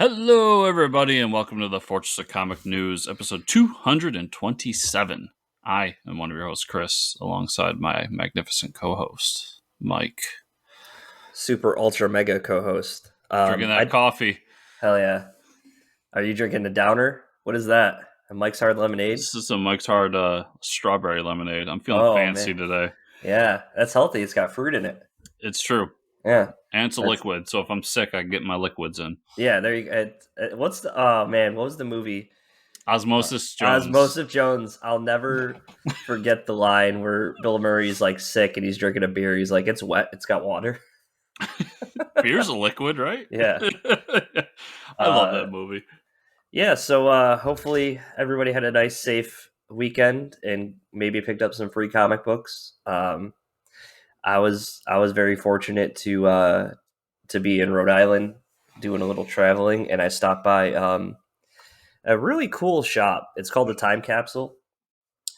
Hello, everybody, and welcome to the Fortress of Comic News, episode 227. I am one of your hosts, Chris, alongside my magnificent co-host, Mike. Super ultra mega co-host. Drinking that coffee. Hell yeah. Are you drinking a downer? What is that? A Mike's Hard Lemonade? This is a Mike's Hard strawberry lemonade. I'm feeling fancy today. Yeah, that's healthy. It's got fruit in it. It's true. Yeah. And it's a liquid, so if I'm sick, I can get my liquids in. Yeah, there you go. What was the movie? Osmosis Jones. Osmosis Jones. I'll never forget the line where Bill Murray's like sick and he's drinking a beer. He's like, it's wet. It's got water. Beer's a liquid, right? Yeah. I love that movie. Yeah, so hopefully everybody had a nice, safe weekend and maybe picked up some free comic books. I was very fortunate to be in Rhode Island doing a little traveling, and I stopped by a really cool shop. It's called the Time Capsule.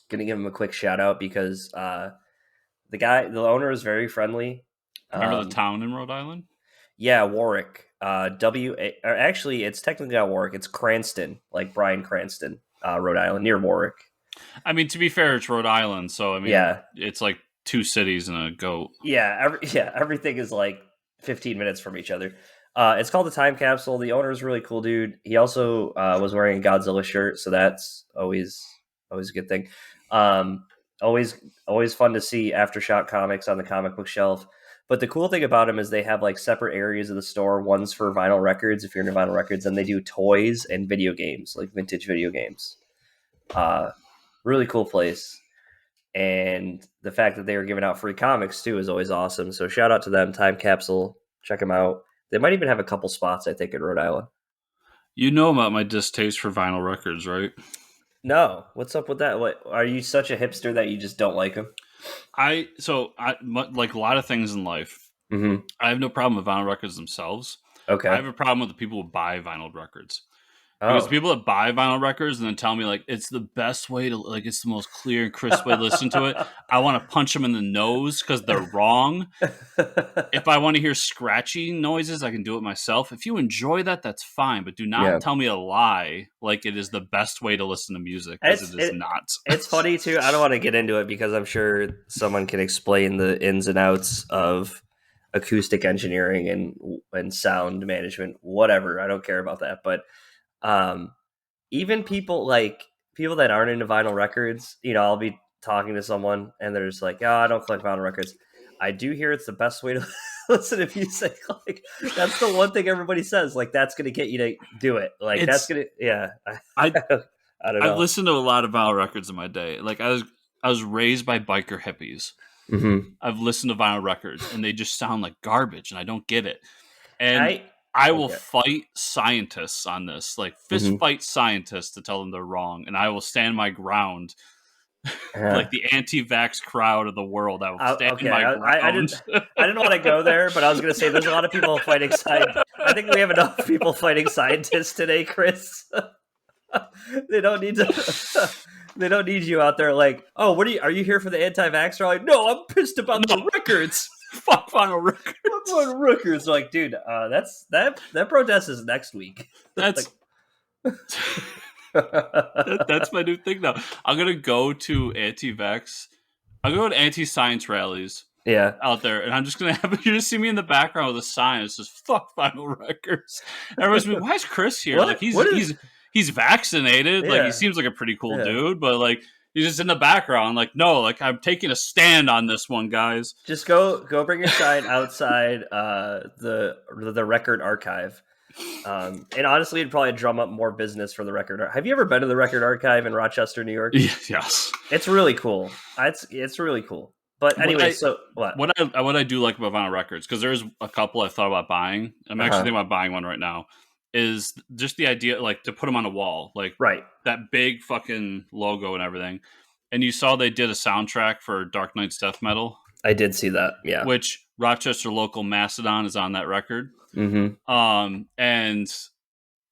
Gonna give him a quick shout out because the owner is very friendly. Remember the town in Rhode Island? Yeah, Warwick. Actually, it's technically not Warwick. It's Cranston, like Bryan Cranston, Rhode Island, near Warwick. I mean, to be fair, it's Rhode Island, so I mean, yeah, it's like two cities and a goat. Yeah, everything is like 15 minutes from each other. It's called the Time Capsule. The owner is a really cool dude. He also was wearing a Godzilla shirt, so that's always a good thing. Always fun to see Aftershock comics on the comic book shelf. But the cool thing about them is they have like separate areas of the store. One's for vinyl records, if you're into vinyl records, and they do toys and video games, like vintage video games. Really cool place. And the fact that they were giving out free comics too is always awesome. So shout out to them, Time Capsule. Check them out. They might even have a couple spots, I think, in Rhode Island. You know about my distaste for vinyl records, right? No. What's up with that? What, are you such a hipster that you just don't like them? I like a lot of things in life. Mm-hmm. I have no problem with vinyl records themselves. Okay. I have a problem with the people who buy vinyl records. Because people that buy vinyl records and then tell me like it's the best way to like it's the most clear and crisp way to listen to it. I want to punch them in the nose because they're wrong. If I want to hear scratchy noises, I can do it myself. If you enjoy that, that's fine. But do not tell me a lie like it is the best way to listen to music because it is not. It's funny too. I don't want to get into it because I'm sure someone can explain the ins and outs of acoustic engineering and sound management, whatever. I don't care about that, but even people that aren't into vinyl records, I'll be talking to someone and they're just like, I don't collect vinyl records. I do hear it's the best way to listen to music. Like that's the one thing everybody says, like that's going to get you to do it. Like that's going to, I don't know. I've listened to a lot of vinyl records in my day. Like I was raised by biker hippies. Mm-hmm. I've listened to vinyl records and they just sound like garbage and I don't get it. And I will fight scientists on this, like fist fight scientists to tell them they're wrong, and I will stand my ground, like the anti-vax crowd of the world. I will stand my ground. I didn't want to go there, but I was going to say there's a lot of people fighting scientists. I think we have enough people fighting scientists today, Chris. They don't need to. They don't need you out there like, oh, are you here for the anti-vax rally? No, I'm pissed about the records. Fuck vinyl records. Fuck vinyl records. Like, dude, that protest is next week. That's that's my new thing now. I'm gonna go to anti-vax. I'm gonna go to anti-science rallies. Yeah, out there, and I'm just gonna have you just see me in the background with a sign that says "fuck vinyl records." Everyone's like, "Why is Chris here?" What? Like he's vaccinated. Yeah. Like he seems like a pretty cool dude, but like. He's just in the background, like, no, like I'm taking a stand on this one, guys. Just go bring your sign outside the record archive. And honestly, it'd probably drum up more business for the record. Have you ever been to the record archive in Rochester, New York? Yes. It's really cool. It's really cool. But anyway, what I do like about vinyl records, because there's a couple I've thought about buying. I'm actually thinking about buying one right now. Is just the idea, like, to put them on a wall, like that big fucking logo and everything. And you saw they did a soundtrack for Dark Knight's Death Metal. I did see that, yeah. Which Rochester local Mastodon is on that record. Mm-hmm. And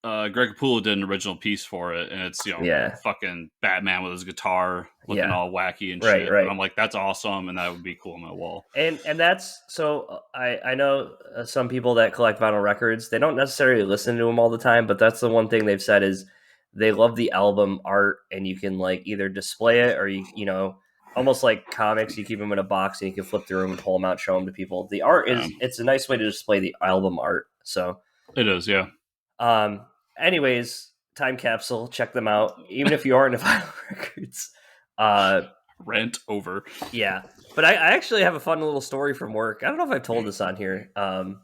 Greg Capullo did an original piece for it, and it's Yeah. fucking Batman with his guitar looking all wacky and Right, shit. right. And I'm like, that's awesome, and that would be cool on my wall. And that's so I know some people that collect vinyl records, they don't necessarily listen to them all the time, but that's the one thing they've said is they love the album art, and you can like either display it or you know, almost like comics, you keep them in a box and you can flip through them and pull them out, show them to people. The art it's a nice way to display the album art. So it is, yeah. Anyways, Time Capsule, check them out. Even if you aren't into vinyl records. Rant over. Yeah. But I actually have a fun little story from work. I don't know if I've told this on here. I'm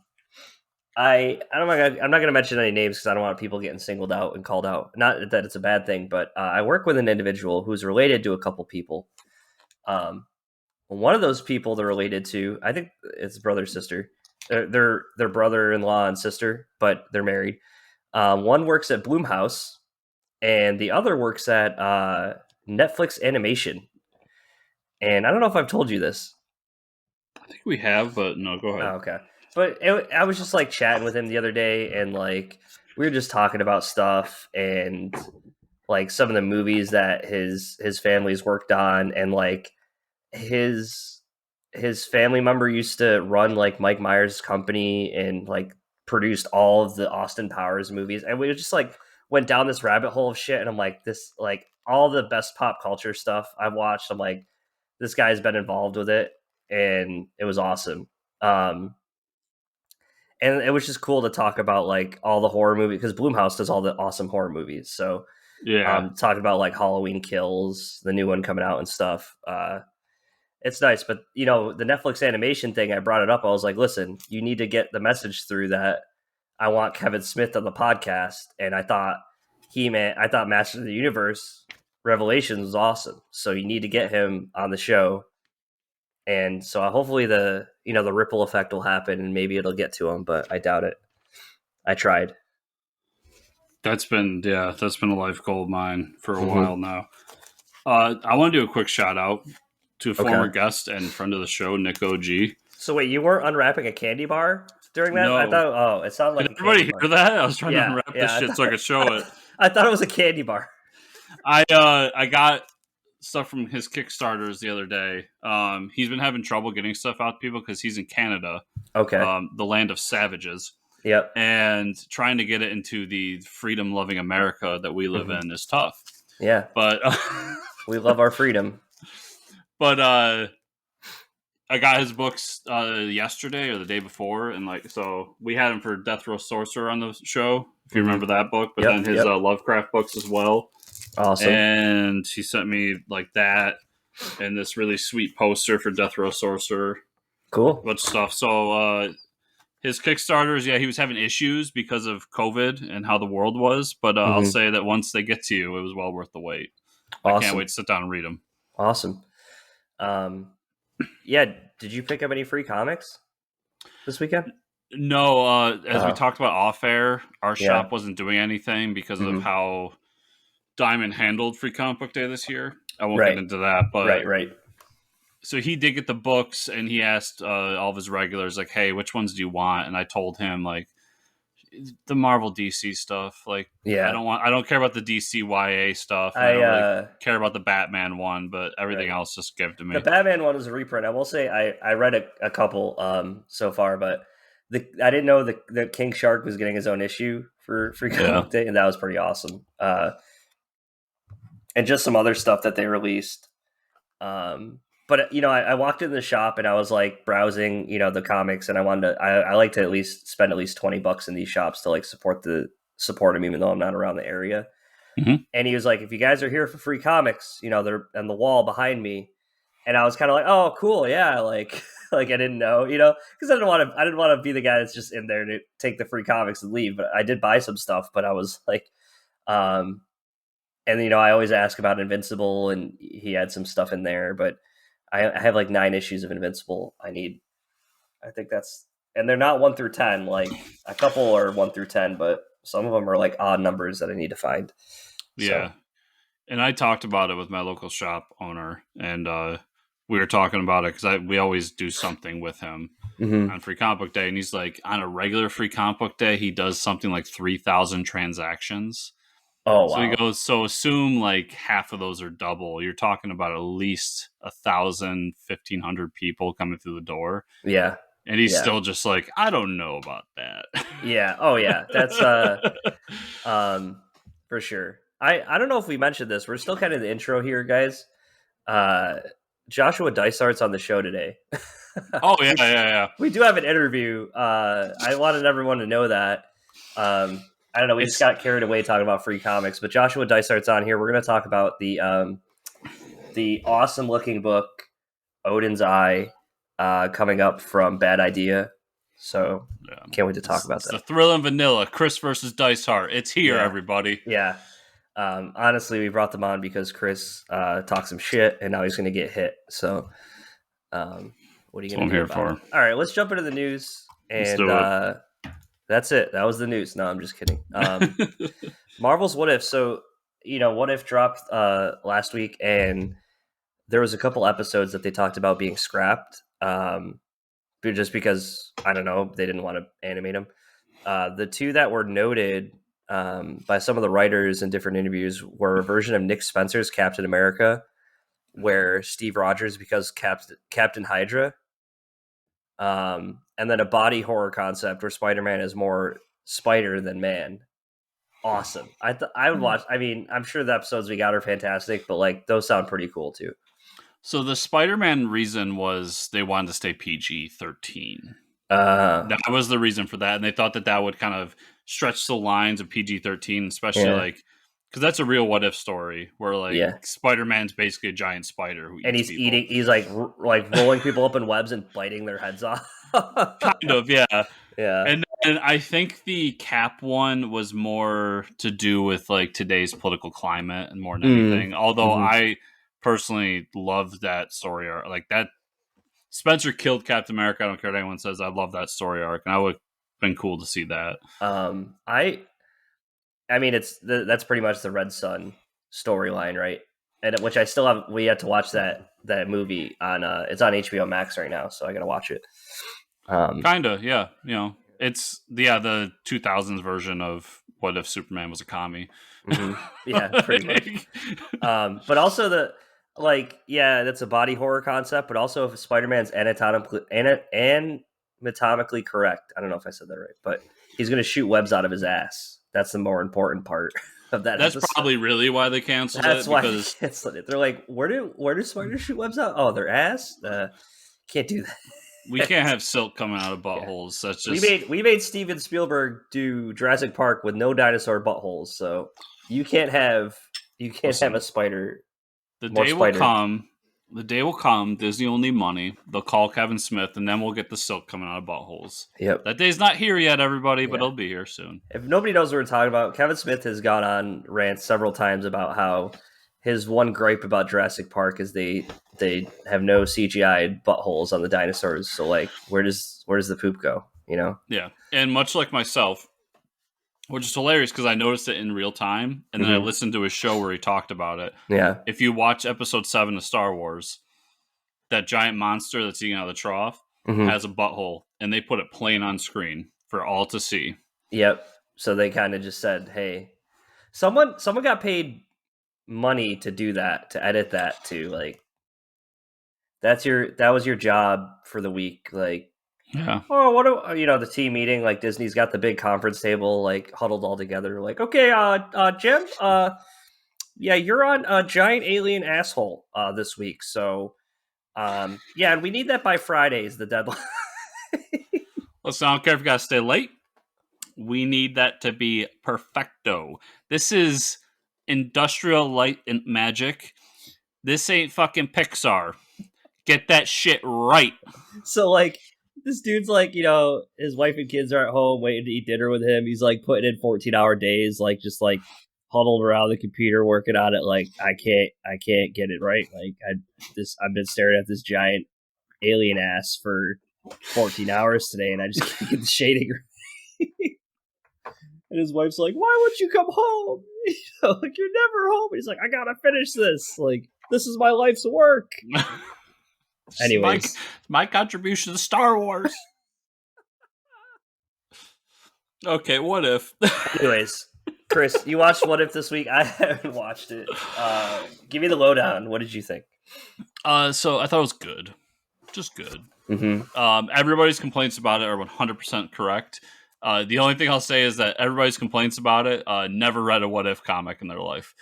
not going to mention any names because I don't want people getting singled out and called out. Not that it's a bad thing, but I work with an individual who's related to a couple people. One of those people they're related to, I think it's brother sister. They're brother-in-law and sister, but they're married. One works at Blumhouse, and the other works at Netflix Animation. And I don't know if I've told you this. I think we have, but no, go ahead. Oh, okay. But I was just like chatting with him the other day, and like we were just talking about stuff and like some of the movies that his family's worked on, and like his family member used to run like Mike Myers' company and like produced all of the Austin Powers movies, and we just like went down this rabbit hole of shit. And I'm like, this like all the best pop culture stuff I've watched. I'm like, this guy's been involved with it, and it was awesome. And it was just cool to talk about like all the horror movies because Blumhouse does all the awesome horror movies. So talking about like Halloween Kills, the new one coming out and stuff. It's nice, but you know, the Netflix animation thing, I brought it up. I was like, listen, you need to get the message through that I want Kevin Smith on the podcast. And I thought Master of the Universe Revelations was awesome. So you need to get him on the show. And so hopefully the ripple effect will happen and maybe it'll get to him, but I doubt it. I tried. That's been a life goal of mine for a while now. I want to do a quick shout out to a former guest and friend of the show, Nick OG. So wait, you weren't unwrapping a candy bar during that? No. I thought, it sounded like Did everybody hear that? I was trying to unwrap this shit so I could show it. I thought it was a candy bar. I got stuff from his Kickstarters the other day. He's been having trouble getting stuff out to people because he's in Canada. Okay. The land of savages. Yep. And trying to get it into the freedom-loving America that we live in is tough. Yeah. But we love our freedom. But I got his books yesterday or the day before, and like so we had him for Death Row Sorcerer on the show, if you remember that book. But then his Lovecraft books as well. Awesome. And he sent me like that and this really sweet poster for Death Row Sorcerer. Cool. A bunch of stuff. So his Kickstarters, he was having issues because of COVID and how the world was. But I'll say that once they get to you, it was well worth the wait. Awesome. I can't wait to sit down and read them. Awesome. Yeah. Did you pick up any free comics this weekend? No. As we talked about off air, our shop wasn't doing anything because of how Diamond handled Free Comic Book Day this year. I won't get into that, but right. So he did get the books, and he asked all of his regulars, like, "Hey, which ones do you want?" And I told him, like, the Marvel DC stuff. Like, I don't care about the DC YA stuff. I don't really care about the Batman one, but everything else just give to me. The Batman one is a reprint. I will say I read a couple so far, but I didn't know that King Shark was getting his own issue for Free Comic Book Day, and that was pretty awesome. And just some other stuff that they released. But I walked into the shop and I was like browsing, the comics, and I like to at least spend at least $20 in these shops to like support them, even though I'm not around the area. Mm-hmm. And he was like, if you guys are here for free comics, they're on the wall behind me. And I was kind of like, oh, cool. Yeah. Like I didn't know, because I didn't want to be the guy that's just in there to take the free comics and leave. But I did buy some stuff, but I was like, and I always ask about Invincible, and he had some stuff in there, but I have like 9 issues of Invincible. I think and they're not 1 through 10. Like a couple are 1 through 10, but some of them are like odd numbers that I need to find. Yeah. So. And I talked about it with my local shop owner, and we were talking about it because we always do something with him on Free Comic Book Day, and he's like, on a regular Free Comic Book Day, he does something like 3,000 transactions. Oh, so wow. he goes, so assume like half of those are double. You're talking about at least 1,000, 1,500 people coming through the door. Yeah. And he's still just like, I don't know about that. Yeah. Oh, yeah. That's for sure. I don't know if we mentioned this. We're still kind of in the intro here, guys. Joshua Dysart's on the show today. Oh, yeah. We do have an interview. I wanted everyone to know that. I don't know. We just got carried away talking about free comics, but Joshua Dysart's on here. We're going to talk about the awesome looking book, Odin's Eye, coming up from Bad Idea. So can't wait to talk about that. The Thrill and Vanilla, Chris versus Dysart. It's here, everybody. Yeah. Honestly, we brought them on because Chris talked some shit, and now he's going to get hit. So, what are you going to do about it? All right, let's jump into the news, and that's it. That was the news. No, I'm just kidding. Marvel's What If. So, What If dropped last week, and there was a couple episodes that they talked about being scrapped, just because, I don't know, they didn't want to animate them. The two that were noted by some of the writers in different interviews were a version of Nick Spencer's Captain America, where Steve Rogers becomes Captain Hydra, and then a body horror concept where Spider-Man is more spider than man. Awesome. I would watch. I mean, I'm sure the episodes we got are fantastic, but like those sound pretty cool too. So the Spider-Man reason was they wanted to stay PG-13. That was the reason for that, and they thought that would kind of stretch the lines of PG-13, especially like because that's a real what if story where like Spider-Man's basically a giant spider who and eats he's people. eating. He's like rolling people up in webs and biting their heads off. Kind of, yeah. And I think the Cap one was more to do with like today's political climate and more than anything. Although I personally loved that story arc, like that. Spencer killed Captain America. I don't care what anyone says. I love that story arc, and I would have been cool to see that. I mean, that's pretty much the Red Sun storyline, right? And which I still have. We had to watch that movie on. It's on HBO Max right now, so I got to watch it. Kinda, yeah. It's the 2000s version of What If Superman was a commie. Yeah, pretty much. But also that's a body horror concept, but also if Spider-Man's anatomically correct. I don't know if I said that right, but he's going to shoot webs out of his ass. That's the more important part of that. That's probably really why they canceled it. That's why they canceled it. They're like, where do spiders shoot webs out? Oh, their ass? Can't do that. We can't have silk coming out of buttholes. That's just we made Steven Spielberg do Jurassic Park with no dinosaur buttholes, so you can't have a spider. The day will come. The day will come. Disney will need money. They'll call Kevin Smith, and then we'll get the silk coming out of buttholes. Yep. That day's not here yet, everybody, but it'll be here soon. If nobody knows what we're talking about, Kevin Smith has gone on rants several times about how his one gripe about Jurassic Park is they have no CGI buttholes on the dinosaurs. So like, where does the poop go? Yeah, and much like myself, which is hilarious because I noticed it in real time, and then I listened to his show where he talked about it. Yeah. If you watch Episode 7 of Star Wars, that giant monster that's eating out of the trough has a butthole, and they put it plain on screen for all to see. Yep. So they kind of just said, "Hey, someone got paid money to do that, to edit that, to like that was your job for the week, like." Yeah. Oh, the team meeting, like Disney's got the big conference table, like huddled all together. Like, okay, Jim, you're on a giant alien asshole this week. So, and we need that by Friday is the deadline. Listen, I don't care if you gotta stay late. We need that to be perfecto. This is industrial light and magic. This ain't fucking Pixar. Get that shit right. So, like, this dude's like, his wife and kids are at home waiting to eat dinner with him. He's like putting in 14-hour days, like just like huddled around the computer working on it. Like, I can't get it right. Like I've been staring at this giant alien ass for 14 hours today, and I just can't get the shading right. And his wife's like, "Why won't you come home? Like you're never home." And he's like, "I gotta finish this. Like this is my life's work." Anyways, my contribution to Star Wars. Okay, what if? anyways, Chris, you watched What If this week? I haven't watched it. Give me the lowdown. What did you think? So I thought it was good, just good. Mm-hmm. Everybody's complaints about it are 100% correct. The only thing I'll say is that everybody's complaints about it never read a What If comic in their life.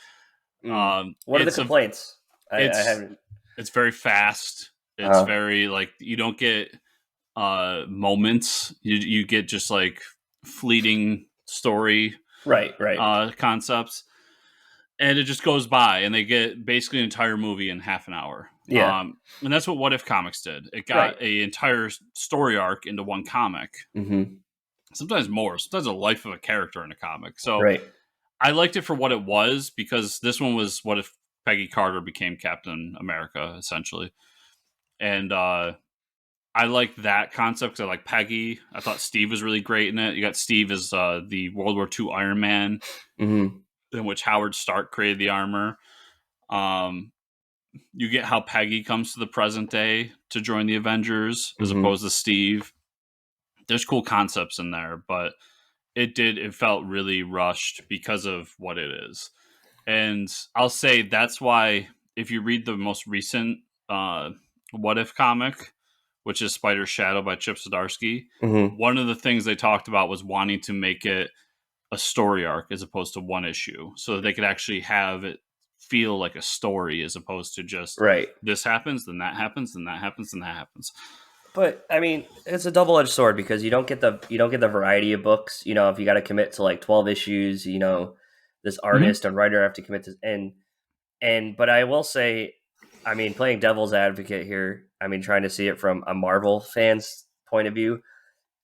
What are the complaints? I haven't. It's very fast. It's very like you don't get moments. You get just like fleeting story right concepts, and it just goes by, and they get basically an entire movie in half an hour. Yeah, and that's what If Comics did. It got a entire story arc into one comic. Mm-hmm. Sometimes more. Sometimes a life of a character in a comic. So right. I liked it for what it was, because this one was what if Peggy Carter became Captain America, essentially. And I like that concept because I like Peggy. I thought Steve was really great in it. You got Steve as the World War II Iron Man, in which Howard Stark created the armor. You get how Peggy comes to the present day to join the Avengers as opposed to Steve. There's cool concepts in there, but it felt really rushed because of what it is. And I'll say that's why if you read the most recent What If comic, which is Spider's Shadow by Chip Zdarsky, one of the things they talked about was wanting to make it a story arc as opposed to one issue, so that they could actually have it feel like a story as opposed to just this happens, then that happens, then that happens, then that happens. But I mean, it's a double-edged sword because you don't get the variety of books. You know, if you got to commit to like 12 issues, you know, this artist and writer have to commit to but I will say, I mean, playing devil's advocate here, I mean, trying to see it from a Marvel fan's point of view,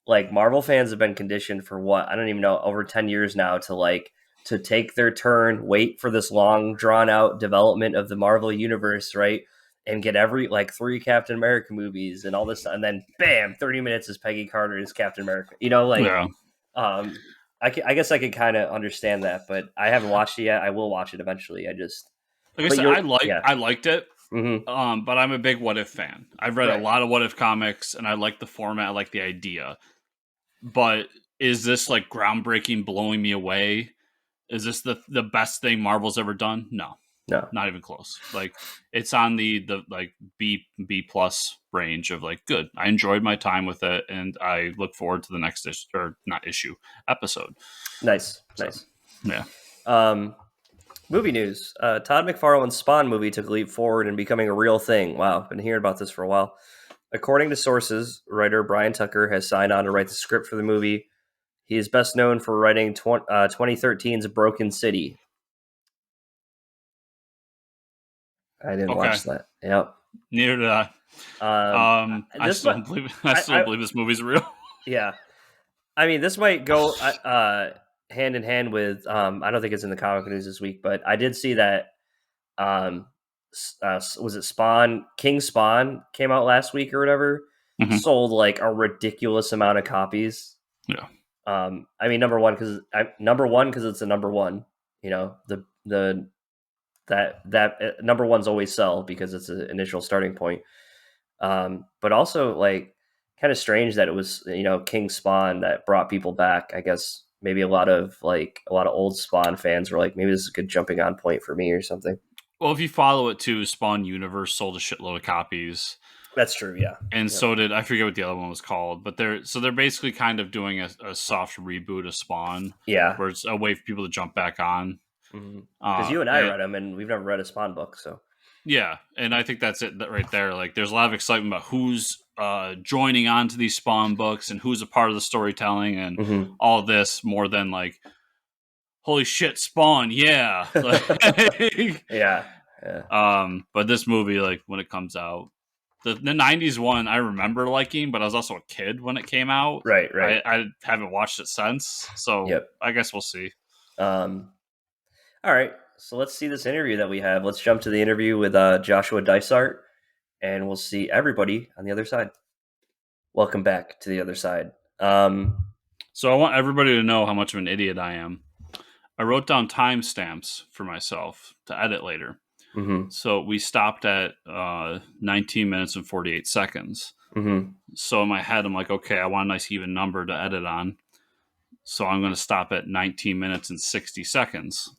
like Marvel fans have been conditioned for what, I don't even know, over 10 years now to take their turn, wait for this long drawn out development of the Marvel universe, right? And get every like 3 Captain America movies and all this, and then bam, 30 minutes is Peggy Carter as Captain America. You know, like, I guess I could kind of understand that, but I haven't watched it yet. I will watch it eventually. I said, I liked it, but I'm a big What If fan. I've read a lot of What If comics, and I like the format. I like the idea, but is this like groundbreaking, blowing me away? Is this the best thing Marvel's ever done? No, not even close. Like it's on the like B plus range of like good. I enjoyed my time with it, and I look forward to the next episode. Nice. Yeah. Movie news. Todd McFarlane's Spawn movie took a leap forward in becoming a real thing. Wow, been hearing about this for a while. According to sources, writer Brian Tucker has signed on to write the script for the movie. He is best known for writing 2013's Broken City. I didn't watch that. Yep. Neither did I. I still don't believe this movie's real. Yeah. I mean, this might go hand in hand with, I don't think it's in the comic news this week, but I did see that, was it Spawn? King Spawn came out last week or whatever. Sold like a ridiculous amount of copies. Yeah. I mean, number one because it's a number one. You know, that number ones always sell because it's an initial starting point. But also like kind of strange that it was, you know, King Spawn that brought people back. I guess maybe a lot of old Spawn fans were like, maybe this is a good jumping on point for me or something. Well, if you follow it too, Spawn Universe sold a shitload of copies. That's true, yeah. And so did, I forget what the other one was called, but they're basically kind of doing a soft reboot of Spawn. Yeah. Where it's a way for people to jump back on. Because you and I read them, and we've never read a Spawn book, so. Yeah, and I think that's it right there. Like, there's a lot of excitement about who's joining on to these Spawn books and who's a part of the storytelling and all this more than like, holy shit, Spawn, yeah. Like, yeah. But this movie, like, when it comes out, the 90s one I remember liking, but I was also a kid when it came out. Right. I haven't watched it since, so I guess we'll see. All right, so let's see this interview that we have. Let's jump to the interview with Joshua Dysart, and we'll see everybody on the other side. Welcome back to the other side. So I want everybody to know how much of an idiot I am. I wrote down timestamps for myself to edit later. Mm-hmm. So we stopped at 19 minutes and 48 seconds. Mm-hmm. So in my head, I'm like, okay, I want a nice even number to edit on. So I'm going to stop at 19 minutes and 60 seconds.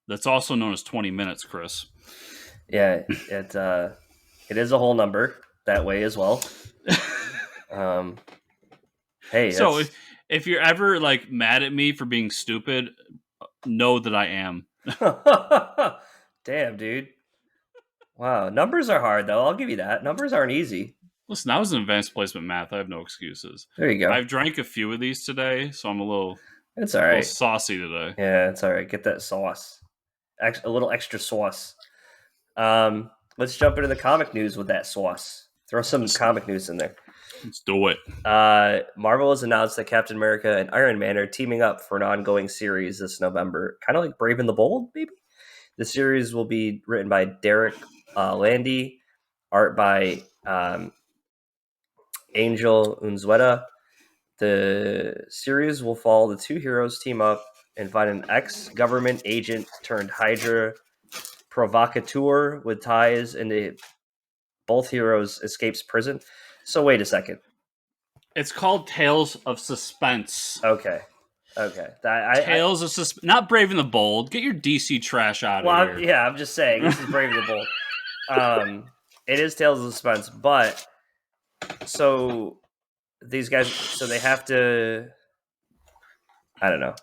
That's also known as 20 minutes, Chris. Yeah, it is a whole number that way as well. Hey, so if you're ever like mad at me for being stupid, know that I am. Damn, dude. Wow, numbers are hard though. I'll give you that. Numbers aren't easy. Listen, I was in advanced placement math. I have no excuses. There you go. I've drank a few of these today, so I'm a little It's all right. saucy today. Yeah, it's all right. Get that sauce. A little extra sauce. Let's jump into the comic news with that sauce. Throw some comic news in there. Let's do it. Marvel has announced that Captain America and Iron Man are teaming up for an ongoing series this November, kind of like Brave and the Bold, maybe. The series will be written by Derek Landy, art by Angel Unzueta. The series will follow the two heroes team up and find an ex-government agent turned Hydra provocateur with ties into both heroes escapes prison. So wait a second. It's called Tales of Suspense. Okay. Tales of Suspense. Not Brave and the Bold. Get your DC trash out of here. Yeah, I'm just saying. This is Brave and the Bold. It is Tales of Suspense, but so these guys, so they have to, I don't know.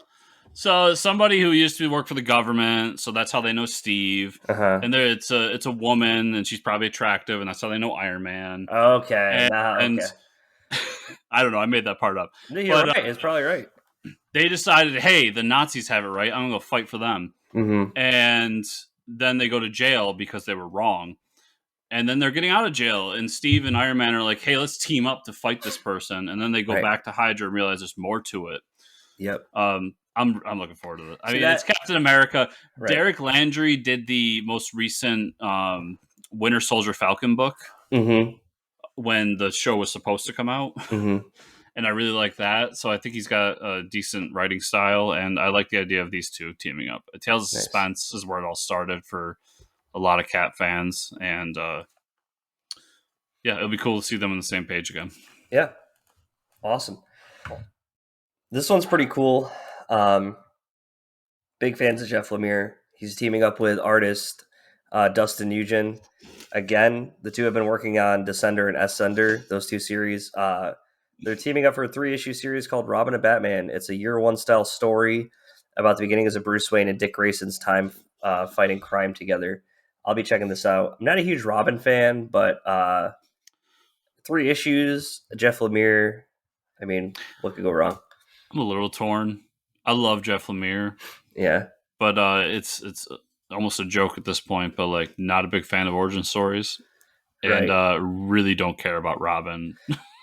So somebody who used to work for the government, so that's how they know Steve. Uh-huh. And it's a woman, and she's probably attractive, and that's how they know Iron Man. Okay. And I don't know. I made that part up. You're right. It's probably right. They decided, hey, the Nazis have it right. I'm going to go fight for them. Mm-hmm. And then they go to jail because they were wrong. And then they're getting out of jail. And Steve and Iron Man are like, hey, let's team up to fight this person. And then they go back to Hydra and realize there's more to it. Yep. I'm looking forward to it. I mean, it's Captain America. Right. Derek Landry did the most recent Winter Soldier Falcon book when the show was supposed to come out. Mm-hmm. And I really like that. So I think he's got a decent writing style. And I like the idea of these two teaming up. Tales of Suspense is where it all started for a lot of Cap fans. And it'll be cool to see them on the same page again. Yeah. Awesome. This one's pretty cool. Big fans of Jeff Lemire. He's teaming up with artist Dustin Nugent. Again, the two have been working on Descender and Ascender, those two series. They're teaming up for a 3-issue series called Robin and Batman. It's a year one style story about the beginnings of Bruce Wayne and Dick Grayson's time fighting crime together. I'll be checking this out. I'm not a huge Robin fan, but 3 issues, Jeff Lemire. I mean, what could go wrong? I'm a little torn. I love Jeff Lemire. Yeah. But it's almost a joke at this point, but like not a big fan of origin stories. And really don't care about Robin.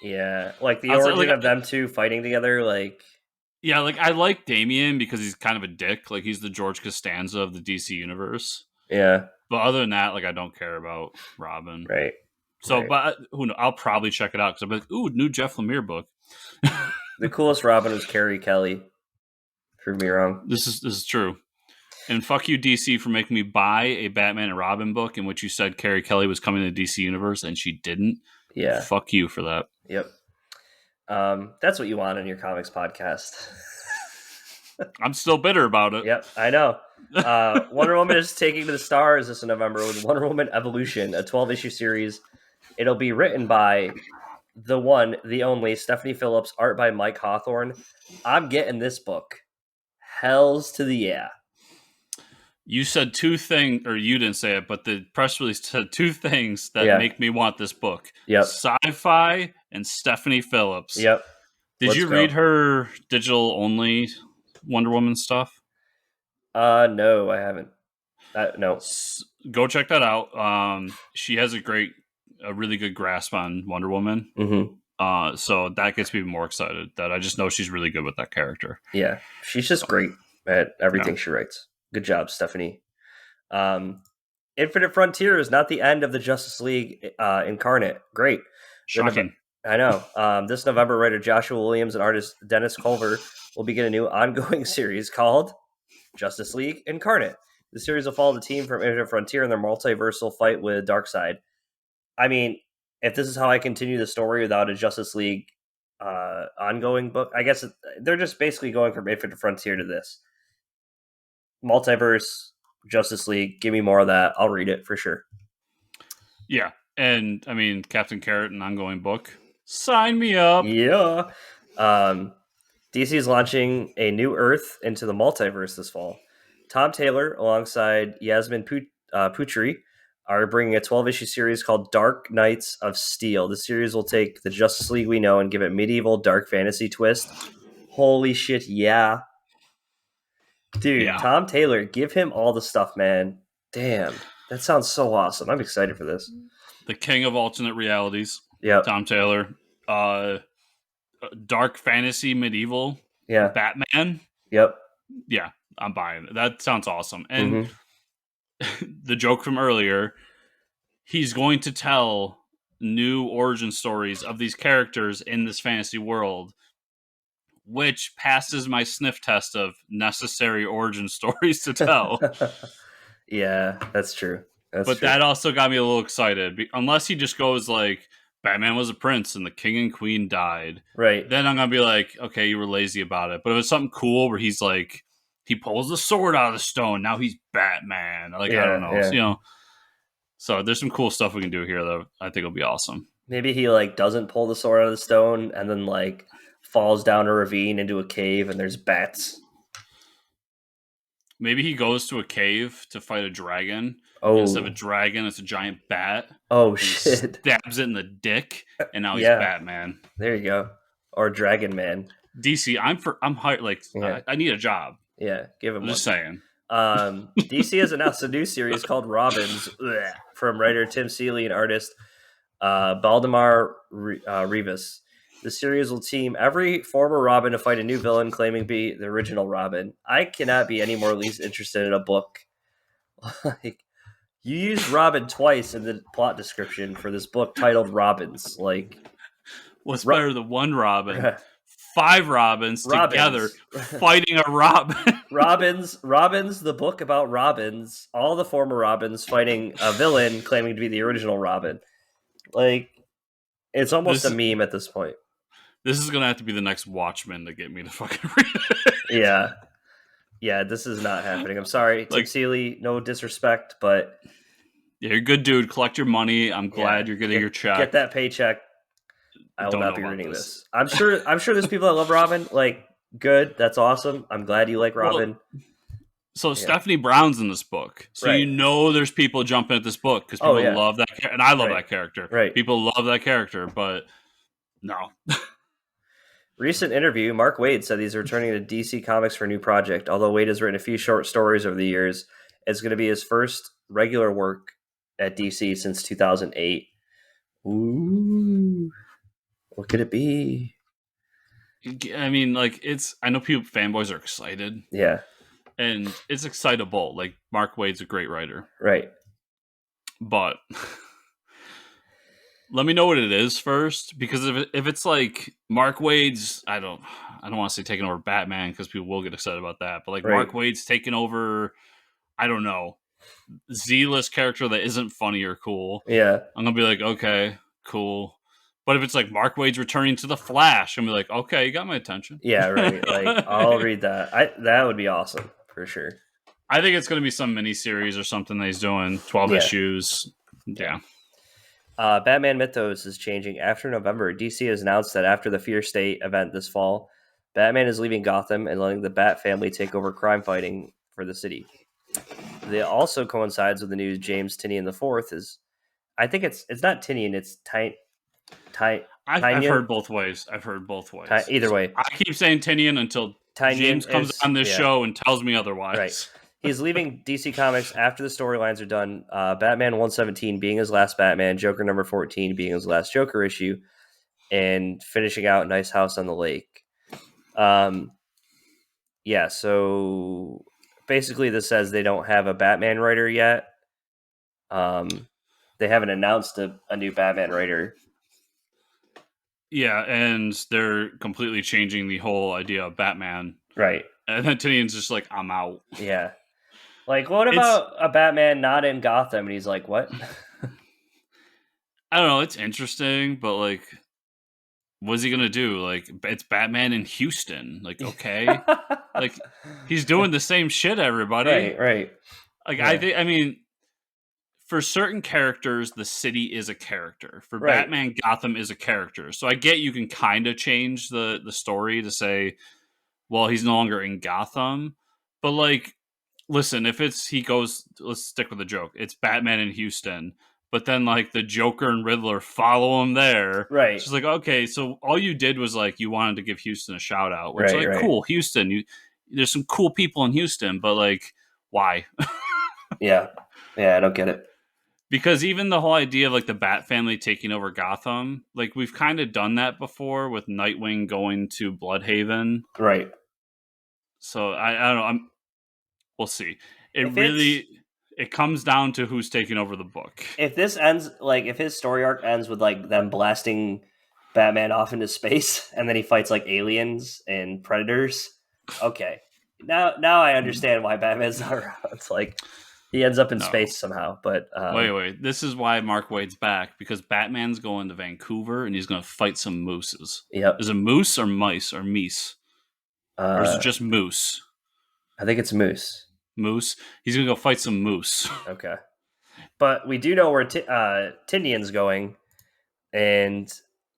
Yeah. Like the origin of them two fighting together, like. Yeah, like I like Damian because he's kind of a dick. Like he's the George Costanza of the DC universe. Yeah. But other than that, like I don't care about Robin. Right. So, but who knows? I'll probably check it out because I'm like, ooh, new Jeff Lemire book. The coolest Robin was Carrie Kelly. Prove me wrong. This is true. And fuck you, DC, for making me buy a Batman and Robin book in which you said Carrie Kelly was coming to the DC universe and she didn't. Yeah. Fuck you for that. Yep. That's what you want in your comics podcast. I'm still bitter about it. Yep, I know. Wonder Woman is taking to the stars this November with Wonder Woman Evolution, a 12-issue series. It'll be written by the one, the only, Stephanie Phillips, art by Mike Hawthorne. I'm getting this book. Hells to the yeah. You said two things, or you didn't say it, but the press release said two things that make me want this book. Yep. Sci-fi and Stephanie Phillips. Yep. Did you read her digital-only Wonder Woman stuff? No, I haven't. No. Go check that out. She has a really good grasp on Wonder Woman. Mm-hmm. So that gets me more excited that I just know she's really good with that character. Yeah. She's just great at everything she writes. Good job, Stephanie. Infinite Frontier is not the end of the Justice League Incarnate. Great. Shocking. I know. This November, writer Joshua Williams and artist Dennis Culver will begin a new ongoing series called Justice League Incarnate. The series will follow the team from Infinite Frontier in their multiversal fight with Darkseid. I mean, if this is how I continue the story without a Justice League ongoing book, I guess they're just basically going from Infinite Frontier to this. Multiverse, Justice League, give me more of that. I'll read it for sure. Yeah. And I mean, Captain Carrot, an ongoing book. Sign me up. Yeah. DC is launching a new Earth into the multiverse this fall. Tom Taylor, alongside Yasmin Putri, are bringing a 12-issue series called Dark Knights of Steel. The series will take the Justice League we know and give it medieval dark fantasy twist. Holy shit, yeah. Dude, Yeah. Tom Taylor, give him all the stuff, man. Damn, that sounds so awesome. I'm excited for this. The king of alternate realities. Yeah. Tom Taylor. Dark fantasy medieval. Yeah. Batman. Yep. Yeah, I'm buying it. That sounds awesome. And the joke from earlier, he's going to tell new origin stories of these characters in this fantasy world, which passes my sniff test of necessary origin stories to tell. Yeah, that's true. But that also got me a little excited. Unless he just goes like, Batman was a prince and the king and queen died. Right. Then I'm going to be like, okay, you were lazy about it. But if it's something cool where he's like, he pulls the sword out of the stone, now he's Batman. Like, I don't know. Yeah. So, you know, so there's some cool stuff we can do here that I think will be awesome. Maybe he like doesn't pull the sword out of the stone and then like falls down a ravine into a cave and there's bats. Maybe he goes to a cave to fight a dragon. Oh. Instead of a dragon, it's a giant bat. Oh, shit. Stabs it in the dick, and now he's Batman. There you go. Or Dragon Man. DC, I'm hired. Like, I need a job. Yeah, give him I'm one. just saying. DC has announced a new series called Robins from writer Tim Seeley and artist Baldemar Rivas. The series will team every former Robin to fight a new villain claiming to be the original Robin. I cannot be any more least interested in a book. Like, you used Robin twice in the plot description for this book titled Robins. Like, what's better than one Robin? 5 Robins together fighting a Robin. Robins, the book about Robins, all the former Robins fighting a villain claiming to be the original Robin. Like, it's almost a meme at this point. This is going to have to be the next Watchmen to get me to fucking read it. Yeah. Yeah, this is not happening. I'm sorry, Tim Seeley, no disrespect, but... Yeah, you're a good dude. Collect your money. I'm glad you're getting your check. Get that paycheck. I will not be reading this. I'm sure there's people that love Robin. Like, good. That's awesome. I'm glad you like Robin. Well, so Stephanie Brown's in this book. So you know there's people jumping at this book because people love that character. And I love that character. Right. People love that character, but no. Recent interview, Mark Waid said he's returning to DC Comics for a new project. Although Waid has written a few short stories over the years, it's going to be his first regular work at DC since 2008. Ooh. What could it be? I mean, like, I know fanboys are excited. Yeah. And it's excitable. Like, Mark Waid's a great writer. Right. But let me know what it is first, because if it's like Mark Waid's, I don't want to say taking over Batman because people will get excited about that, but like Mark Waid's taking over, I don't know, Z-list character that isn't funny or cool. Yeah. I'm going to be like, okay, cool. But if it's like Mark Waid's returning to the Flash, I'm going to be like, okay, you got my attention. Yeah, right. Like, I'll read that. That would be awesome for sure. I think it's going to be some miniseries or something that he's doing, 12 issues. Yeah. Batman Mythos is changing after November. DC has announced that after the Fear State event this fall, Batman is leaving Gotham and letting the Bat family take over crime fighting for the city. It also coincides with the news James Tynion IV is, I think it's not Tynion, it's I've heard both ways. Either way. I keep saying Tynion until James comes on this show and tells me otherwise. Right. He's leaving DC Comics after the storylines are done. Batman 117 being his last Batman, Joker number 14 being his last Joker issue, and finishing out Nice House on the Lake. Yeah, so basically this says they don't have a Batman writer yet. They haven't announced a new Batman writer. Yeah, and they're completely changing the whole idea of Batman. Right. And then Tynion's just like, I'm out. Yeah. Like, what It's about a Batman not in Gotham? And he's like, what? I don't know. It's interesting, but like, what's he gonna do? Like, it's Batman in Houston. Like, okay, like he's doing the same shit. Everybody. Right. Like, I Yeah. think. I mean, for certain characters, the city is a character. For Right. Batman, Gotham is a character. So I get you can kind of change the story to say, well, he's no longer in Gotham, but like, listen, if it's he goes, let's stick with the joke. It's Batman in Houston, but then like the Joker and Riddler follow him there. It's Right. just like, okay, so all you did was like you wanted to give Houston a shout out, which like Right. cool, Houston. There's some cool people in Houston, but like, why? Yeah. Yeah, I don't get it. Because even the whole idea of like the Bat family taking over Gotham, like we've kind of done that before with Nightwing going to Bloodhaven. Right. So I don't know. We'll see. It If it's really it comes down to who's taking over the book. if this ends like if his story arc ends with like them blasting Batman off into space and then he fights like aliens and predators, okay. Now I understand why Batman's not around. It's like he ends up in No. space somehow, but Wait. This is why Mark Waid's back, because Batman's going to Vancouver and he's going to fight some mooses. Yep. Is it moose or mice or meese? Or is it just moose? I think it's Moose. Moose. He's going to go fight some moose. Okay. But we do know where Tinian's going, and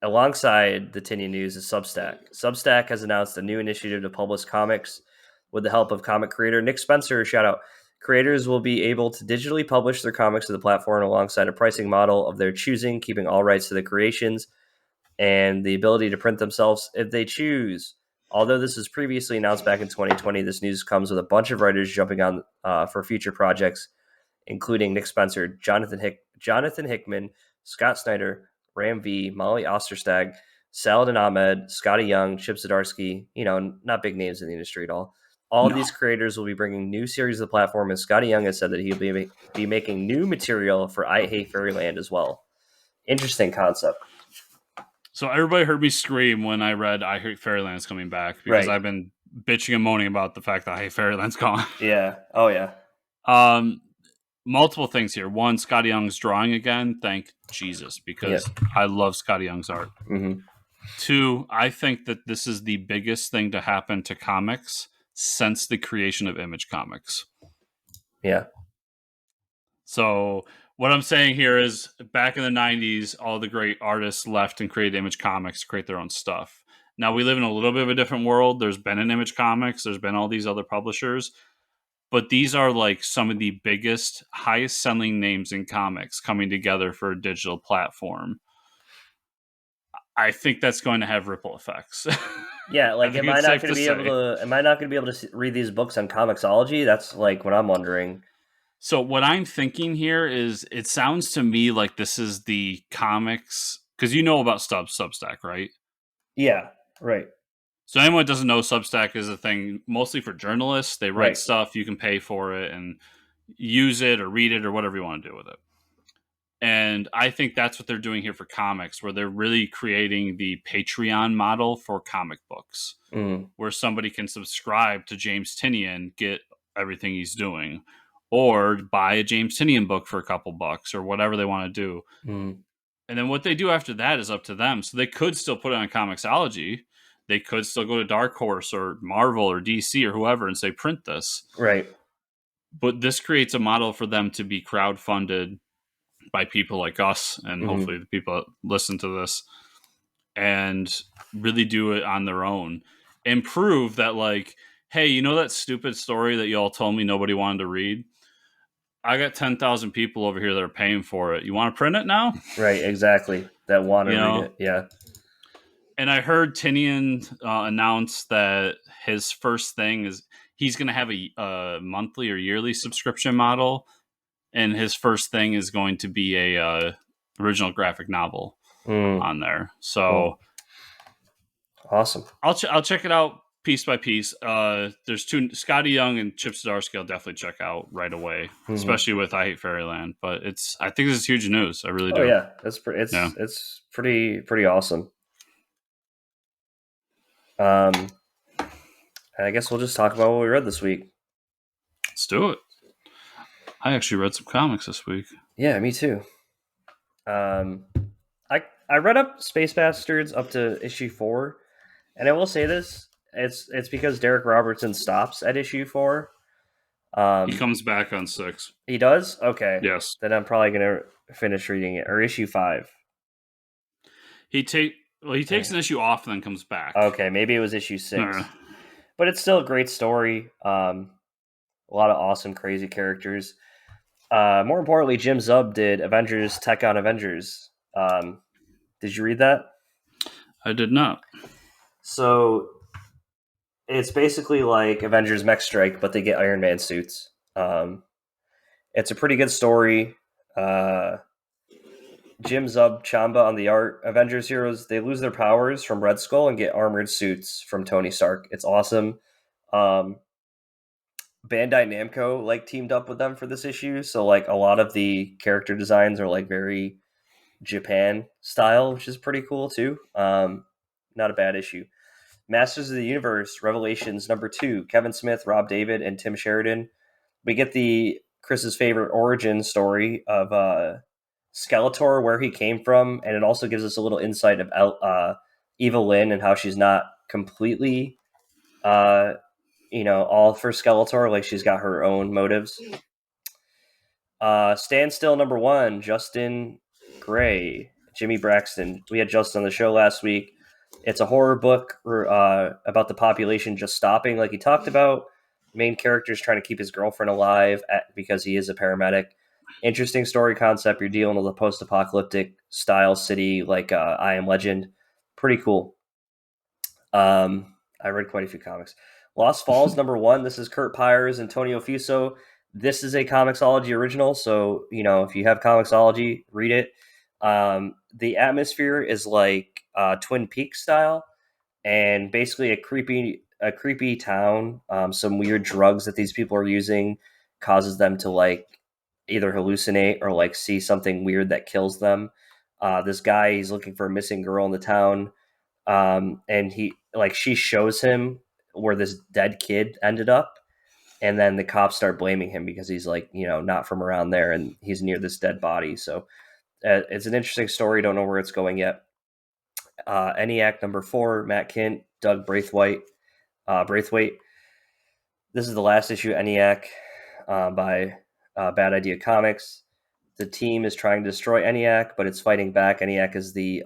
alongside the Tinian news is Substack. Substack has announced a new initiative to publish comics with the help of comic creator Nick Spencer. Shout out. Creators will be able to digitally publish their comics to the platform alongside a pricing model of their choosing, keeping all rights to the creations and the ability to print themselves if they choose. Although this was previously announced back in 2020, this news comes with a bunch of writers jumping on for future projects, including Nick Spencer, Jonathan Hickman, Scott Snyder, Ram V, Molly Osterstag, Saladin Ahmed, Scotty Young, Chip Zdarsky, not big names in the industry at all. All of these creators will be bringing new series to the platform, and Scotty Young has said that he'll be making new material for I Hate Fairyland as well. Interesting concept. So everybody heard me scream when I read I Hate Fairyland's coming back, because Right. I've been bitching and moaning about the fact that I Hate Fairyland's gone. Yeah. Oh, yeah. Multiple things here. One, Scotty Young's drawing again. Thank Jesus, because I love Scotty Young's art. Mm-hmm. Two, I think that this is the biggest thing to happen to comics since the creation of Image Comics. Yeah. So what I'm saying here is, back in the 90s, all the great artists left and created Image Comics to create their own stuff. Now we live in a little bit of a different world. There's been an Image Comics. There's been all these other publishers. But these are like some of the biggest, highest selling names in comics coming together for a digital platform. I think that's going to have ripple effects. Yeah, like am I not going to be able to read these books on Comixology? That's like what I'm wondering. So what I'm thinking here is, it sounds to me like this is the comics, because you know about Substack, right? Yeah, right. So anyone that doesn't know, Substack is a thing mostly for journalists. They write stuff, you can pay for it and use it or read it or whatever you want to do with it. And I think that's what they're doing here for comics, where they're really creating the Patreon model for comic books, where somebody can subscribe to James Tynion, get everything he's doing, or buy a James Tynion book for a couple bucks or whatever they want to do. And then what they do after that is up to them. So they could still put it on Comixology. They could still go to Dark Horse or Marvel or DC or whoever and say, print this. Right. But this creates a model for them to be crowdfunded by people like us, and hopefully the people that listen to this, and really do it on their own and prove that, like, hey, you know that stupid story that y'all told me nobody wanted to read? I got 10,000 people over here that are paying for it. You want to print it now? Right, exactly. That want to read it. Yeah. And I heard Tynion announce that his first thing is he's going to have a monthly or yearly subscription model, and his first thing is going to be a original graphic novel on there. So awesome. I'll check it out piece by piece. There's two, Scotty Young and Chip Zdarsky, I'll definitely check out right away, especially with I Hate Fairyland. But I think this is huge news. I really do. Oh yeah, it's pretty awesome. I guess we'll just talk about what we read this week. Let's do it. I actually read some comics this week. Yeah, me too. I read up Space Bastards up to issue 4, and I will say this: it's because Derek Robertson stops at issue 4. He comes back on 6. He does? Okay. Yes. Then I'm probably gonna finish reading it, or issue 5. He takes an issue off and then comes back. Okay, maybe it was issue 6. But it's still a great story. A lot of awesome, crazy characters. More importantly, Jim Zub did Avengers Tech on Avengers. Did you read that? I did not. So it's basically like Avengers Mech Strike, but they get Iron Man suits. It's a pretty good story. Jim Zub Chamba on the art. Avengers heroes, they lose their powers from Red Skull and get armored suits from Tony Stark. It's awesome. Bandai Namco like teamed up with them for this issue, so like a lot of the character designs are like very Japan style, which is pretty cool too. Not a bad issue. Masters of the Universe Revelations #2. Kevin Smith, Rob David, and Tim Sheridan. We get the Chris's favorite origin story of Skeletor, where he came from, and it also gives us a little insight of Eva Lynn and how she's not completely, all for Skeletor. Like she's got her own motives. Standstill #1, Justin Gray, Jimmy Braxton. We had Justin on the show last week. It's a horror book about the population just stopping, like he talked about. Main character is trying to keep his girlfriend alive because he is a paramedic. Interesting story concept. You're dealing with a post-apocalyptic style city like I Am Legend. Pretty cool. I read quite a few comics. Lost Falls #1. This is Kurt Pyers, Antonio Fuso. This is a Comixology original, so if you have Comixology, read it. The atmosphere is like Twin Peaks style, and basically a creepy town. Some weird drugs that these people are using causes them to like either hallucinate or like see something weird that kills them. This guy, he's looking for a missing girl in the town, and she shows him where this dead kid ended up. And then the cops start blaming him because he's like, not from around there and he's near this dead body. So it's an interesting story. Don't know where it's going yet. Eniac #4, Matt Kint, Doug Braithwaite. This is the last issue of Eniac by Bad Idea Comics. The team is trying to destroy Eniac, but it's fighting back. Eniac is the,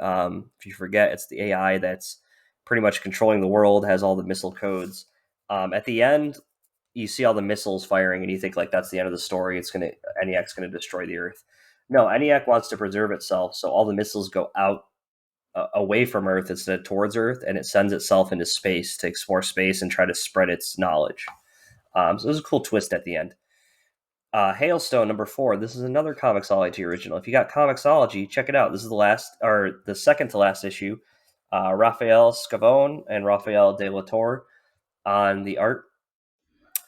if you forget, it's the AI that's pretty much controlling the world, has all the missile codes. At the end, you see all the missiles firing, and you think like that's the end of the story. Eniac's gonna destroy the Earth. No, Eniac wants to preserve itself, so all the missiles go out away from Earth instead of towards Earth, and it sends itself into space to explore space and try to spread its knowledge. So there's a cool twist at the end. Hailstorm #4. This is another Comixology original. If you got Comixology, check it out. This is the second to last issue. Raphael Scavone and Raphael De La Torre on the art.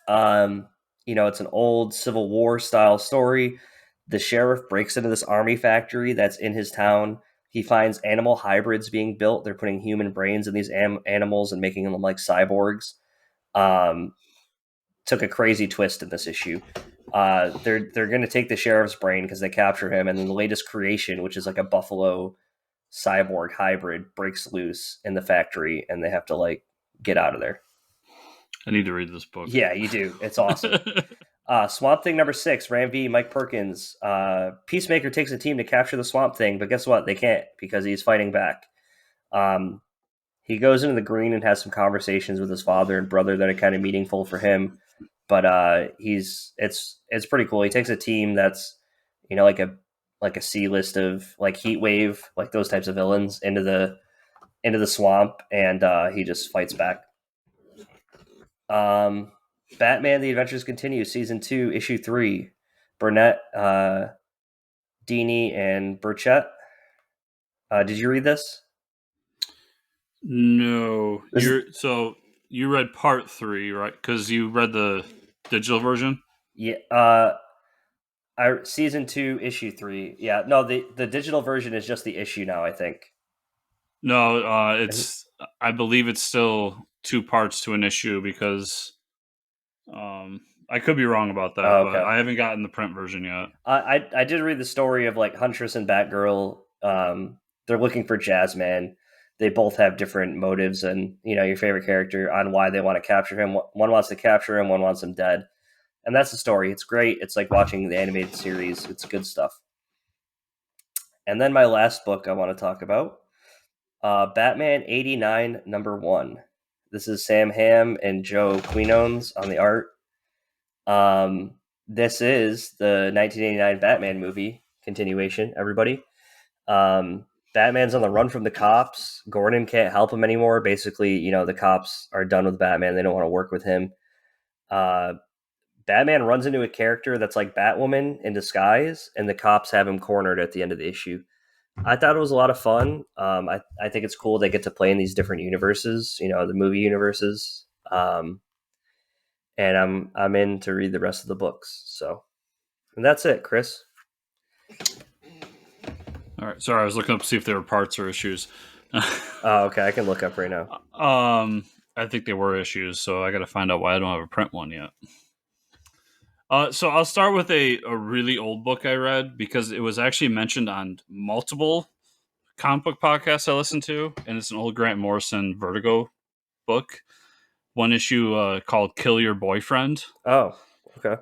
It's an old Civil War style story. The sheriff breaks into this army factory that's in his town. He finds animal hybrids being built. They're putting human brains in these animals and making them like cyborgs. Took a crazy twist in this issue. They're going to take the sheriff's brain because they capture him, and then the latest creation, which is like a buffalo cyborg hybrid, breaks loose in the factory, and they have to like get out of there. I need to read this book. Yeah, you do. It's awesome. Swamp Thing #6, Ram V, Mike Perkins. Peacemaker takes a team to capture the Swamp Thing, but guess what? They can't because he's fighting back. He goes into the green and has some conversations with his father and brother that are kind of meaningful for him. But it's pretty cool. He takes a team that's like a C list of like Heat Wave, like those types of villains into the swamp, and he just fights back. Batman: The Adventures Continue, Season 2, Issue 3. Burnett, Dini, and Burchett. Did you read this? No. You read part 3, right? Because you read the digital version? Yeah. Season 2, Issue 3. Yeah. No, the digital version is just the issue now, I think. No, I believe it's still 2 parts to an issue because I could be wrong about that, Oh, but okay. I haven't gotten the print version yet. I did read the story of like Huntress and Batgirl. They're looking for Jazzman. They both have different motives, and your favorite character on why they want to capture him. One wants to capture him, one wants him dead, and that's the story. It's great. It's like watching the animated series. It's good stuff. And then my last book I want to talk about, Batman '89 #1. This is Sam Hamm and Joe Quinones on the art. This is the 1989 Batman movie continuation, everybody. Batman's on the run from the cops. Gordon can't help him anymore. Basically, the cops are done with Batman. They don't want to work with him. Batman runs into a character that's like Batwoman in disguise, and the cops have him cornered at the end of the issue. I thought it was a lot of fun. I think it's cool they get to play in these different universes, the movie universes. And I'm in to read the rest of the books. So, and that's it, Chris. All right. Sorry, I was looking up to see if there were parts or issues. Oh, okay. I can look up right now. I think there were issues, so I got to find out why I don't have a print one yet. So I'll start with a really old book I read because it was actually mentioned on multiple comic book podcasts I listened to, and it's an old Grant Morrison Vertigo book. One issue called "Kill Your Boyfriend." Oh, okay.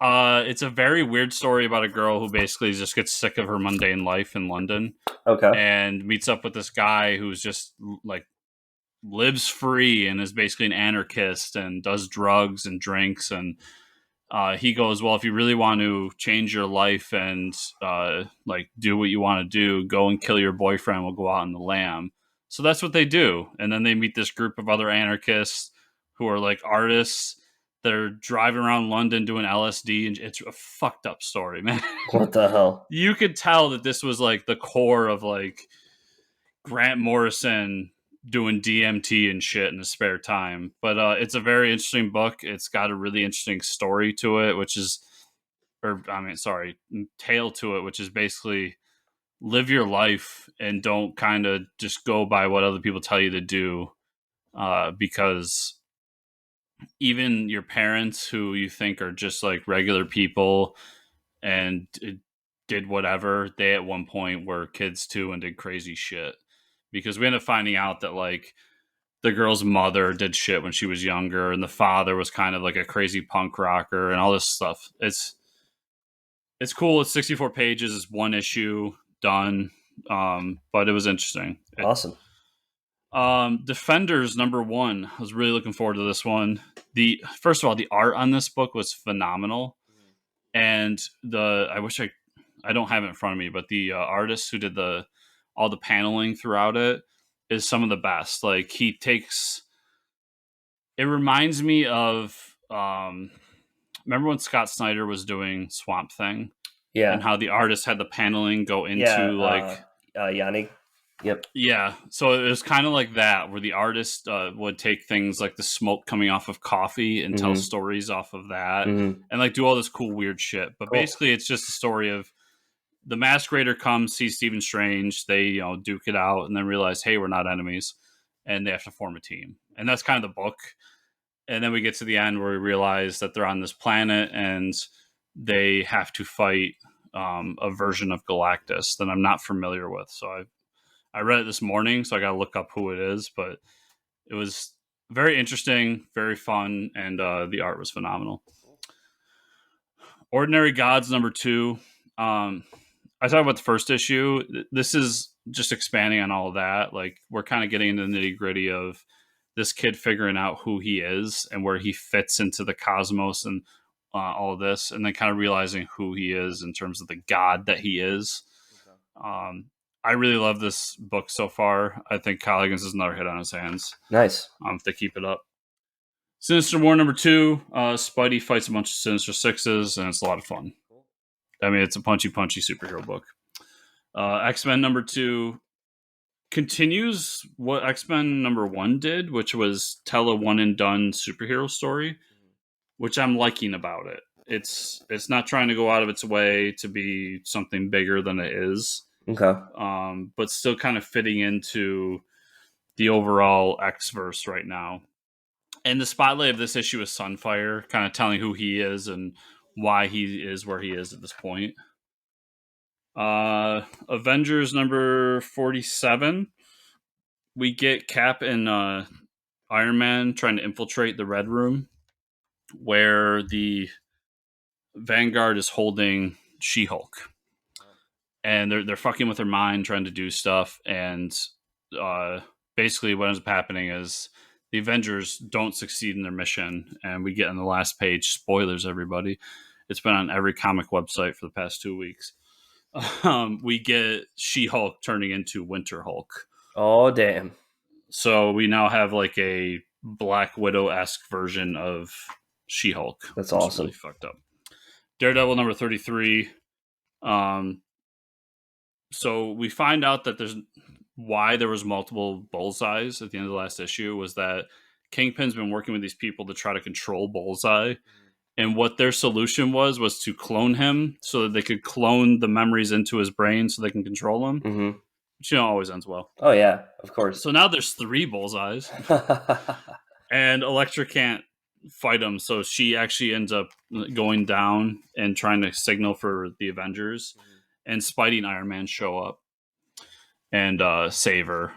It's a very weird story about a girl who basically just gets sick of her mundane life in London, Okay. and meets up with this guy who's just like lives free and is basically an anarchist and does drugs and drinks. And he goes, well, if you really want to change your life and like do what you want to do, go and kill your boyfriend. We'll go out on the lam. So that's what they do. And then they meet this group of other anarchists who are like artists. They're driving around London doing LSD, and it's a fucked up story, man. What the hell? You could tell that this was like the core of like Grant Morrison doing DMT and shit in his spare time. But it's a very interesting book. It's got a really interesting story to it, tale to it, which is basically live your life and don't kind of just go by what other people tell you to do. Because even your parents, who you think are just like regular people and did whatever, they at one point were kids too and did crazy shit. Because we ended up finding out that like the girl's mother did shit when she was younger, and the father was kind of like a crazy punk rocker and all this stuff. It's cool. It's 64 pages. It's one issue done. But it was interesting. Awesome. Defenders #1. I was really looking forward to this one. First of all, the art on this book was phenomenal, and I don't have it in front of me, but the artist who did all the paneling throughout it is some of the best. Like it reminds me of remember when Scott Snyder was doing Swamp Thing? Yeah. And how the artist had the paneling go into Yanni. Yep. Yeah. So it was kind of like that, where the artist would take things like the smoke coming off of coffee and tell stories off of that, and like do all this cool weird shit. But basically it's just a story of the Masquerader comes, sees Stephen Strange, they duke it out, and then realize, hey, we're not enemies, and they have to form a team. And that's kind of the book. And then we get to the end where we realize that they're on this planet and they have to fight a version of Galactus that I'm not familiar with. So I read it this morning, so I got to look up who it is. But it was very interesting, very fun, and the art was phenomenal. Ordinary Gods #2. I talked about the first issue. This is just expanding on all of that. Like, we're kind of getting into the nitty gritty of this kid figuring out who he is and where he fits into the cosmos and all of this, and then kind of realizing who he is in terms of the god that he is. Okay. I really love this book so far. I think Kyle Higgins is another hit on his hands. Nice. If they keep it up. Sinister War #2. Spidey fights a bunch of Sinister Sixes, and it's a lot of fun. I mean, it's a punchy superhero book. X-Men #2 continues what X-Men #1 did, which was tell a one and done superhero story, which I'm liking about it. It's not trying to go out of its way to be something bigger than it is. Okay. But still kind of fitting into the overall X-verse right now. And the spotlight of this issue is Sunfire, kind of telling who he is and why he is where he is at this point. Avengers number 47. We get Cap and Iron Man trying to infiltrate the Red Room, where the Vanguard is holding She-Hulk. And they're fucking with her mind, trying to do stuff. And basically what ends up happening is the Avengers don't succeed in their mission. And we get on the last page, spoilers, everybody. It's been on every comic website for the past 2 weeks. We get She-Hulk turning into Winter Hulk. Oh, damn. So we now have like a Black Widow-esque version of She-Hulk. That's awesome. Really fucked up. Daredevil number 33. So we find out that why there was multiple Bullseyes at the end of the last issue was that Kingpin's been working with these people to try to control Bullseye. And what their solution was to clone him so that they could clone the memories into his brain so they can control him. Mm-hmm. Which, always ends well. Oh, yeah, of course. So now there's 3 Bullseyes. And Elektra can't fight him. So she actually ends up going down and trying to signal for the Avengers. And Spidey and Iron Man show up and save her.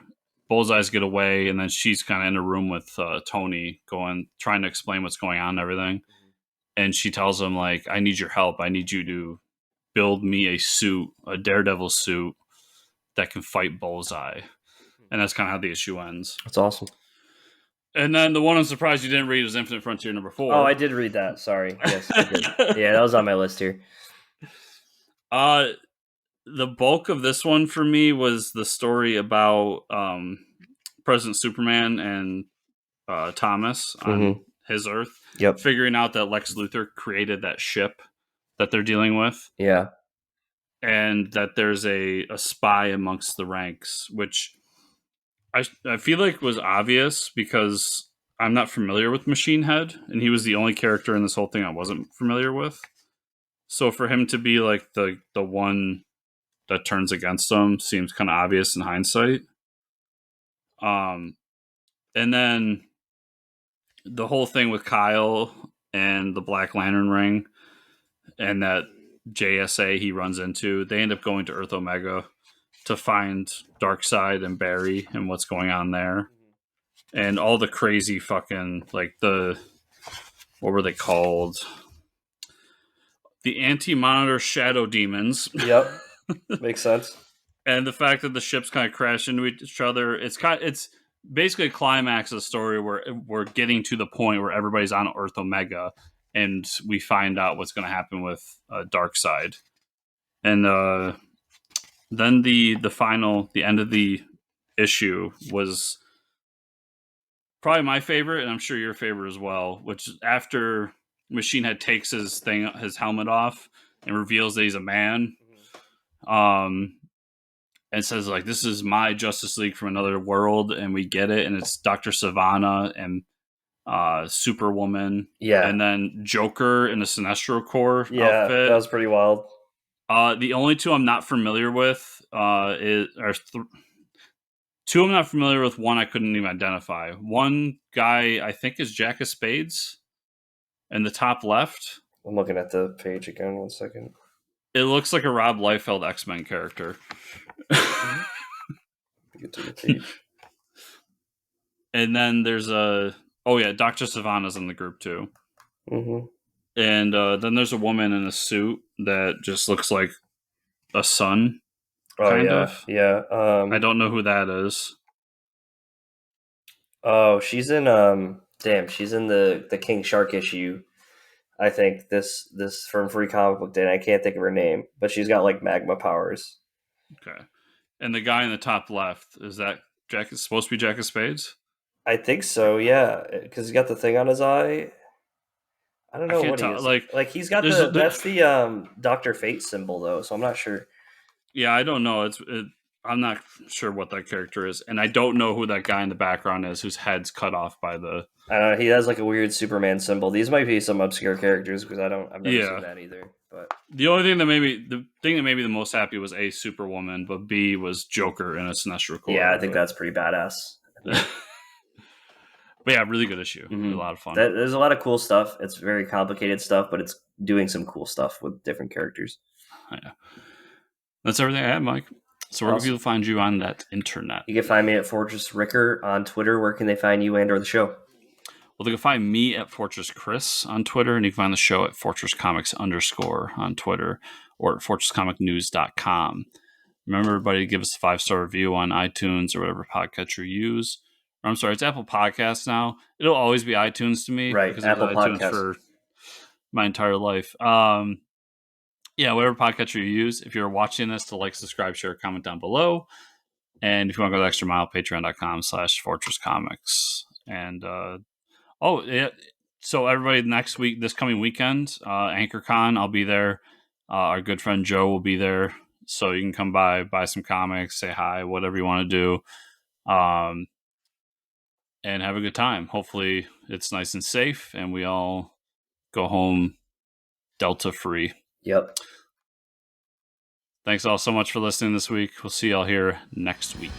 Bullseyes get away, and then she's kind of in a room with Tony, trying to explain what's going on and everything. And she tells him, like, I need your help. I need you to build me a suit, a Daredevil suit that can fight Bullseye. And that's kind of how the issue ends. That's awesome. And then the one I'm surprised you didn't read was Infinite Frontier number 4. Oh, I did read that. Sorry. Yes, I did. Yeah, that was on my list here. The bulk of this one for me was the story about President Superman and Thomas on his Earth. Yep. Figuring out that Lex Luthor created that ship that they're dealing with. Yeah. And that there's a spy amongst the ranks, which I feel like was obvious because I'm not familiar with Machine Head, and he was the only character in this whole thing I wasn't familiar with. So for him to be like the one that turns against him seems kind of obvious in hindsight. And then the whole thing with Kyle and the Black Lantern ring and that JSA he runs into, they end up going to Earth Omega to find Darkseid and Barry and what's going on there. And all the crazy fucking, like what were they called? The Anti-Monitor Shadow Demons. Yep. Makes sense. And the fact that the ships kind of crash into each other, it's basically a climax of the story where we're getting to the point where everybody's on Earth Omega, and we find out what's going to happen with Darkseid. And then the end of the issue was probably my favorite, and I'm sure your favorite as well, which is after Machine Head takes his helmet off and reveals that he's a man. And says, like, this is my Justice League from another world, and we get it, and it's Dr. Sivana and Superwoman. Yeah. And then Joker in the Sinestro Corps outfit. That was pretty wild. The only 2 I'm not familiar with two I'm not familiar with, one I couldn't even identify. One guy, I think, is Jack of Spades in the top left. I'm looking at the page again, 1 second. It looks like a Rob Liefeld X-Men character. Get to the page. And then there's Dr. Sivana's in the group too. Mm-hmm. And then there's a woman in a suit that just looks like a sun. Kind of. Yeah. I don't know who that is. Oh, she's in she's in the King Shark issue. I think this from Free Comic Book Day. I can't think of her name, but she's got like magma powers. Okay. And the guy in the top left, is that supposed to be Jack of Spades? I think so, yeah, because he's got the thing on his eye. I don't know what he is. Like he's got that's the Dr. Fate symbol though, so I'm not sure. Yeah, I don't know. I'm not sure what that character is, and I don't know who that guy in the background is whose head's cut off by the. I don't know. He has like a weird Superman symbol. These might be some obscure characters because I've never seen that either. But the thing that made me the most happy was A, Superwoman, but B was Joker in a Sinestro Corps. Yeah, I think that's pretty badass. But yeah, really good issue. Mm-hmm. A lot of fun. There's a lot of cool stuff. It's very complicated stuff, but it's doing some cool stuff with different characters. Yeah. That's everything I have, Mike. So where can people find you on that internet? You can find me at Fortress Ricker on Twitter. Where can they find you and or the show? Well, they can find me at Fortress Chris on Twitter, and you can find the show at Fortress Comics _ on Twitter or at fortresscomicnews.com. Remember, everybody, to give us a 5-star review on iTunes or whatever podcatcher you use. Or, I'm sorry, it's Apple Podcasts now. It'll always be iTunes to me. Right, because Apple it was iTunes Podcasts for my entire life. Yeah, whatever podcatcher you use. If you're watching this, to like, subscribe, share, comment down below. And if you want to go the extra mile, patreon.com/fortresscomics. And, yeah. So everybody, next week, this coming weekend, AnchorCon, I'll be there. Our good friend Joe will be there. So you can come by, buy some comics, say hi, whatever you want to do. And have a good time. Hopefully it's nice and safe and we all go home Delta free. Yep. Thanks all so much for listening this week. We'll see y'all here next week.